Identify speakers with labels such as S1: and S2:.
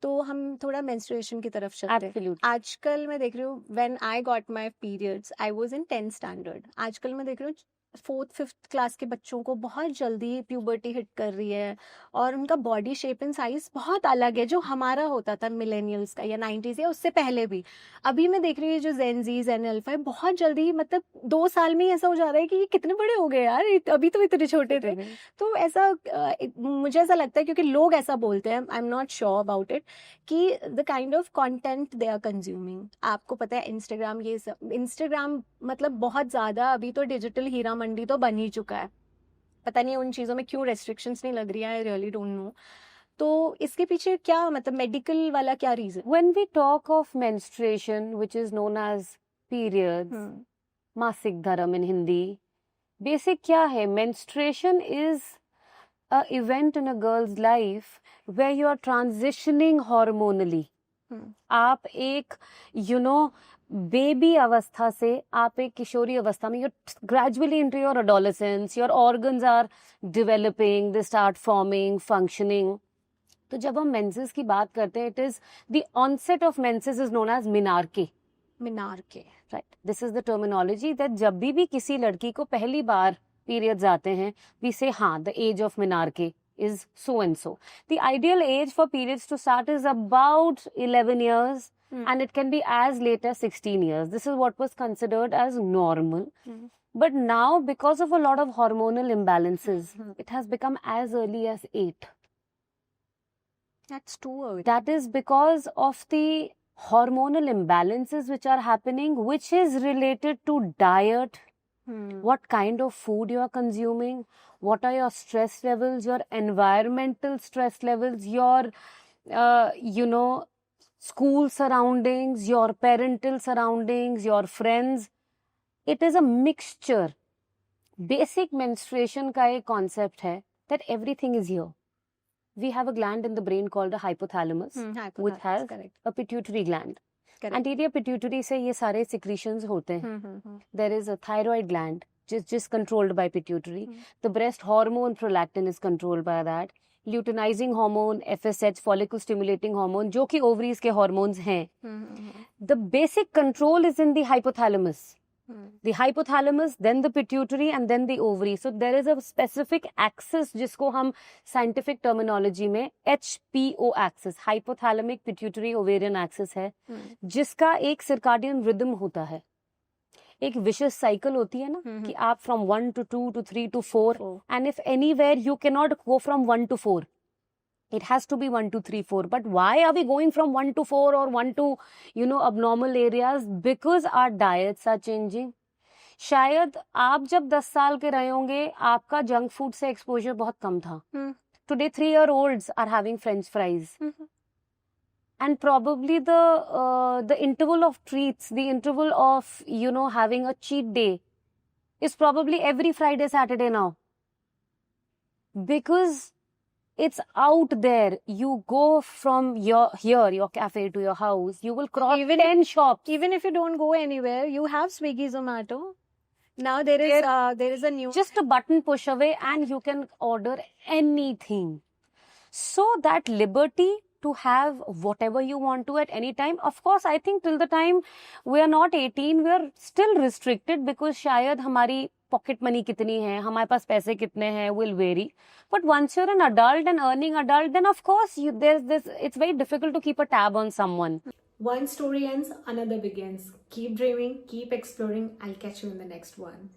S1: तो हम थोड़ा मेंस्ट्रुएशन की तरफ चलते हैं।
S2: Absolutely.
S1: आजकल मैं देख रही हूँ when I got my periods I was in 10th standard. आजकल मैं देख रही हूँ 4th 5th क्लास के बच्चों को बहुत जल्दी प्यूबर्टी हिट कर रही है और उनका बॉडी शेप एंड साइज बहुत अलग है जो हमारा होता था मिलेनियल्स का या 90s या उससे पहले भी। अभी मैं देख रही हूँ जो जेनजी जेन अल्फा बहुत जल्दी मतलब 2 साल में ही ऐसा हो जा रहा है कि ये कितने बड़े हो गए यार, अभी तो इतने छोटे थे। तो ऐसा मुझे ऐसा लगता है क्योंकि लोग ऐसा बोलते हैं, I am not sure about it, कि the kind of content they are consuming. आपको पता है इंस्टाग्राम, ये सब इंस्टाग्राम मतलब बहुत ज्यादा अभी तो डिजिटल हीरा मंडी तो बन ही चुका है। पता नहीं उन चीजों में क्यों रेस्ट्रिक्शंस नहीं लग रही है, आई रियली डोंट नो। तो इसके पीछे क्या मतलब मेडिकल वाला क्या reason?
S2: When we talk of menstruation, which is known as periods, मासिक धर्म in Hindi, basic क्या है? Menstruation is a event in a girl's life where you are transitioning hormonally. आप एक बेबी अवस्था से आप एक किशोरी अवस्था में, you're gradually into your adolescence, your organs are developing, they start forming, functioning. तो जब हम मेंसेस की बात करते हैं, it is the onset of menses is known as menarche.
S1: Menarche,
S2: right, this is the terminology that जब भी किसी लड़की को पहली बार पीरियड्स आते हैं, वी से हाँ the age of menarche is so and so. The ideal age for periods to start is about 11 years and it can be as late as 16 years. This is what was considered as normal. But now, because of a lot of hormonal imbalances, it has become as early as 8.
S1: That's too early.
S2: That is because of the hormonal imbalances which are happening, which is related to diet, what kind of food you are consuming, what are your stress levels, your environmental stress levels, your school surroundings, your parental surroundings, your friends. It is a mixture. Basic menstruation का एक concept है that everything is here. We have a gland in the brain called the hypothalamus, which has a pituitary gland. Anterior pituitary से ये सारे secretions होते हैं. There is a thyroid gland, just controlled by pituitary. The breast hormone prolactin is controlled by that. Luteinizing hormone, FSH, follicle stimulating hormone, जो कि ovaries के hormones हैं. The basic control is in the hypothalamus. The hypothalamus, then the pituitary, and then the ovary. So there is a specific axis जिसको हम scientific terminology में HPO axis, hypothalamic pituitary ovarian axis है, जिसका एक circadian rhythm होता है. एक vicious cycle होती है ना, कि आप from 1 to 2 to 3 to 4, and if anywhere you cannot go from 1 to 4. It has to be 1, 2, 3, 4. But why are we going from 1 to 4 or 1 to, abnormal areas? Because our diets are changing. शायद आप जब 10 साल के रहे होंगे, आपका junk food से exposure बहुत कम था. Today 3-year-olds are having French fries. And probably the interval of treats, the interval of, having a cheat day is probably every Friday, Saturday now. Because it's out there. You go from your cafe to your house. You will cross 10 shops.
S1: Even if you don't go anywhere, you have Swiggy, Zomato. Now there is a new...
S2: Just a button push away and you can order anything. So that liberty to have whatever you want to at any time. Of course, I think till the time we are not 18, we are still restricted because शायद हमारी pocket money कितनी है, हमारे पास पैसे कितने हैं, will vary. But once you're an adult and earning adult, then of course it's very difficult to keep a tab on someone.
S1: One story ends, another begins. Keep dreaming, keep exploring. I'll catch you in the next one.